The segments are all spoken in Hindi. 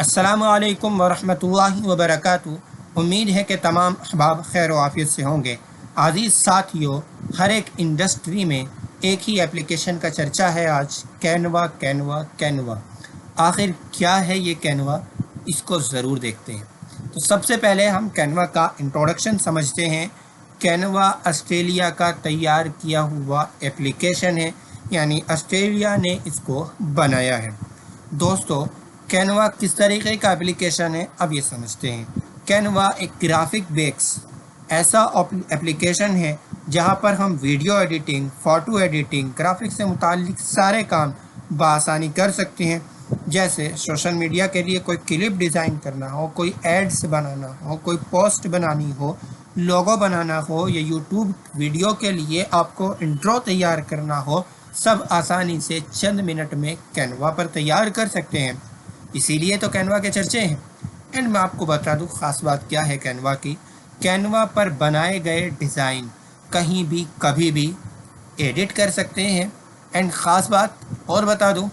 अस्सलामु अलैकुम वरहमतुल्लाहि वबरकातुहू। उम्मीद है कि तमाम अहबाब खैर व आफियत से होंगे। अज़ीज़ साथियों, हर एक इंडस्ट्री में एक ही एप्लीकेशन का चर्चा है आज, कैनवा कैनवा कैनवा। आखिर क्या है ये कैनवा, इसको ज़रूर देखते हैं। तो सबसे पहले हम कैनवा का इंट्रोडक्शन समझते हैं। कैनवा ऑस्ट्रेलिया का तैयार किया हुआ एप्लीकेशन है, यानी ऑस्ट्रेलिया ने इसको बनाया है। दोस्तों, कैनवा किस तरीके का एप्लीकेशन है, अब ये समझते हैं। कैनवा एक ग्राफिक बेस ऐसा एप्लीकेशन है जहां पर हम video editing, photo editing, graphics से मुताल्लिक सारे काम बआसानी कर सकते हैं। जैसे सोशल मीडिया के लिए कोई क्लिप डिज़ाइन करना हो, कोई एड्स बनाना हो, कोई पोस्ट बनानी हो, लोगो बनाना हो, या यूट्यूब वीडियो के लिए आपको इंट्रो तैयार करना हो, सब आसानी से चंद मिनट में कैनवा पर तैयार कर सकते हैं। इसीलिए तो कैनवा के चर्चे हैं। एंड मैं आपको बता दूं ख़ास बात क्या है कैनवा की। कैनवा पर बनाए गए डिज़ाइन कहीं भी कभी भी एडिट कर सकते हैं। एंड ख़ास बात और बता दूं,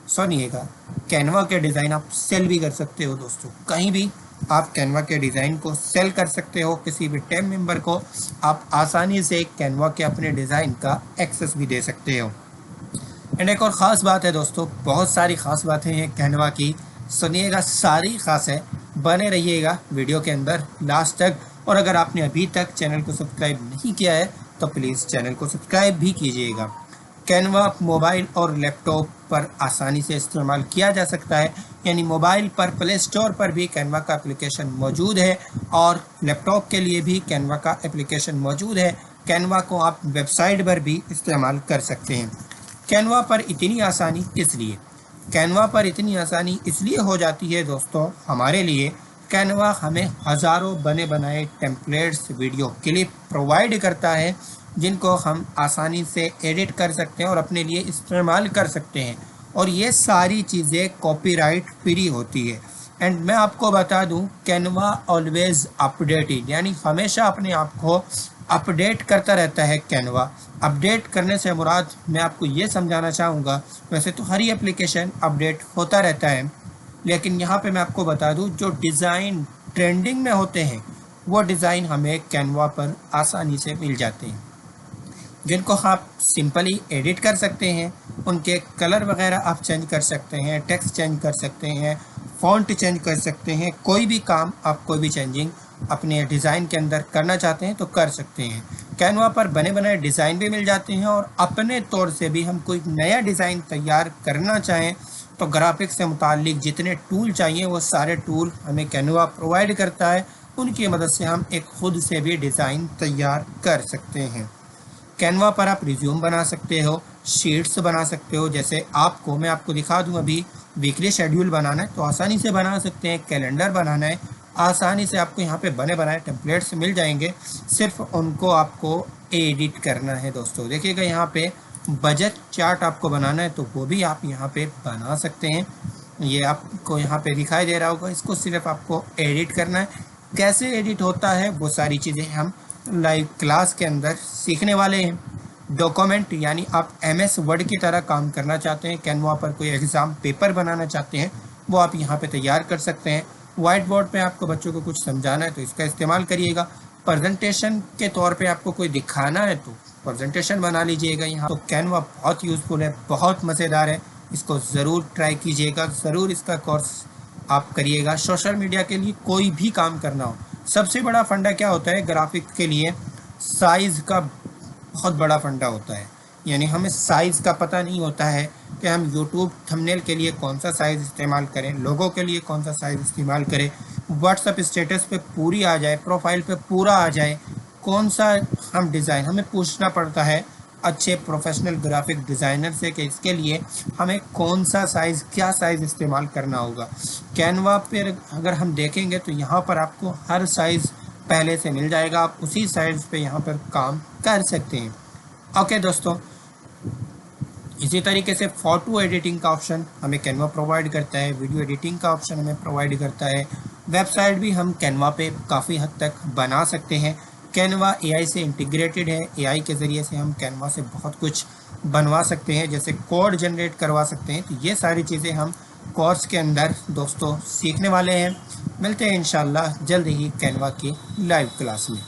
सुनिएगा, कैनवा के डिज़ाइन आप सेल भी कर सकते हो। दोस्तों, कहीं भी आप कैनवा के डिज़ाइन को सेल कर सकते हो। किसी भी टीम मेंबर को आप आसानी से कैनवा के अपने डिज़ाइन का एक्सेस भी दे सकते हो। एंड एक और ख़ास बात है दोस्तों, बहुत सारी ख़ास बातें हैं कैनवा की, सुनिएगा, सारी ख़ास है। बने रहिएगा वीडियो के अंदर लास्ट तक। और अगर आपने अभी तक चैनल को सब्सक्राइब नहीं किया है तो प्लीज़ चैनल को सब्सक्राइब भी कीजिएगा। कैनवा मोबाइल और लैपटॉप पर आसानी से इस्तेमाल किया जा सकता है, यानी मोबाइल पर प्ले स्टोर पर भी कैनवा का एप्लीकेशन मौजूद है और लैपटॉप के लिए भी कैनवा का एप्लीकेशन मौजूद है। कैनवा को आप वेबसाइट पर भी इस्तेमाल कर सकते हैं। कैनवा पर इतनी आसानी किस लिए? कैनवा पर इतनी आसानी इसलिए हो जाती है दोस्तों हमारे लिए। कैनवा हमें हज़ारों बने बनाए टेम्पलेट्स, वीडियो क्लिप प्रोवाइड करता है, जिनको हम आसानी से एडिट कर सकते हैं और अपने लिए इस्तेमाल कर सकते हैं। और ये सारी चीज़ें कॉपीराइट फ्री होती है। एंड मैं आपको बता दूं, कैनवा ऑलवेज़ अपडेटेड, यानी हमेशा अपने आप को अपडेट करता रहता है। कैनवा अपडेट करने से मुराद मैं आपको ये समझाना चाहूँगा, वैसे तो हर ही एप्लीकेशन अपडेट होता रहता है, लेकिन यहाँ पे मैं आपको बता दूँ, जो डिज़ाइन ट्रेंडिंग में होते हैं वो डिज़ाइन हमें कैनवा पर आसानी से मिल जाते हैं, जिनको आप सिंपली एडिट कर सकते हैं। उनके कलर वगैरह आप चेंज कर सकते हैं, टेक्स्ट चेंज कर सकते हैं, फ़ॉन्ट चेंज कर सकते हैं। कोई भी काम आप कोई भी चेंजिंग अपने डिज़ाइन के अंदर करना चाहते हैं तो कर सकते हैं। कैनवा पर बने बनाए डिज़ाइन भी मिल जाते हैं, और अपने तौर से भी हम कोई नया डिज़ाइन तैयार करना चाहें तो ग्राफिक्स से मुताल्लिक जितने टूल चाहिए वो सारे टूल हमें कैनवा प्रोवाइड करता है। उनकी मदद से हम एक खुद से भी डिज़ाइन तैयार कर सकते हैं। कैनवा पर आप रिज्यूम बना सकते हो, शीट्स बना सकते हो। जैसे मैं आपको दिखा दूं, अभी वीकली शेड्यूल बनाना है तो आसानी से बना सकते हैं। कैलेंडर बनाना है, आसानी से आपको यहाँ पे बने बनाए टेम्पलेट्स मिल जाएंगे, सिर्फ उनको आपको एडिट करना है। दोस्तों देखिएगा, यहाँ पे बजट चार्ट आपको बनाना है तो वो भी आप यहाँ पे बना सकते हैं। ये आपको यहाँ पे दिखाई दे रहा होगा, इसको सिर्फ आपको एडिट करना है। कैसे एडिट होता है वो सारी चीज़ें हम लाइव क्लास के अंदर सीखने वाले हैं। डॉक्यूमेंट, यानी आप MS वर्ड की तरह काम करना चाहते हैं, कैनवा पर कोई एग्ज़ाम पेपर बनाना चाहते हैं, वो आप यहाँ पे तैयार कर सकते हैं। वाइट बोर्ड पे आपको बच्चों को कुछ समझाना है तो इसका इस्तेमाल करिएगा। प्रेजेंटेशन के तौर पे आपको कोई दिखाना है तो प्रेजेंटेशन बना लीजिएगा यहाँ। तो कैनवा बहुत यूज़फुल है, बहुत मज़ेदार है, इसको ज़रूर ट्राई कीजिएगा, ज़रूर इसका कोर्स आप करिएगा। सोशल मीडिया के लिए कोई भी काम करना हो, सबसे बड़ा फंडा क्या होता है ग्राफिक्स के लिए? साइज़ का बहुत बड़ा फंडा होता है। यानी हमें साइज़ का पता नहीं होता है कि हम यूट्यूब थंबनेल के लिए कौन सा साइज़ इस्तेमाल करें, लोगों के लिए कौन सा साइज़ इस्तेमाल करें, व्हाट्सएप स्टेटस पे पूरी आ जाए, प्रोफाइल पे पूरा आ जाए, कौन सा हम डिज़ाइन, हमें पूछना पड़ता है अच्छे प्रोफेशनल ग्राफिक डिज़ाइनर से कि इसके लिए हमें कौन सा साइज़, क्या साइज़ इस्तेमाल करना होगा। कैनवा पर अगर हम देखेंगे तो यहाँ पर आपको हर साइज़ पहले से मिल जाएगा, आप उसी साइज़ पे यहाँ पर काम कर सकते हैं। ओके दोस्तों, इसी तरीके से फ़ोटो एडिटिंग का ऑप्शन हमें कैनवा प्रोवाइड करता है, वीडियो एडिटिंग का ऑप्शन हमें प्रोवाइड करता है, वेबसाइट भी हम कैनवा पे काफ़ी हद तक बना सकते हैं। कैनवा AI से इंटीग्रेटेड है, AI के ज़रिए से हम कैनवा से बहुत कुछ बनवा सकते हैं, जैसे कोड जनरेट करवा सकते हैं। तो ये सारी चीज़ें हम कोर्स के अंदर दोस्तों सीखने वाले हैं। मिलते हैं इंशाल्लाह जल्द ही कैनवा की लाइव क्लास में।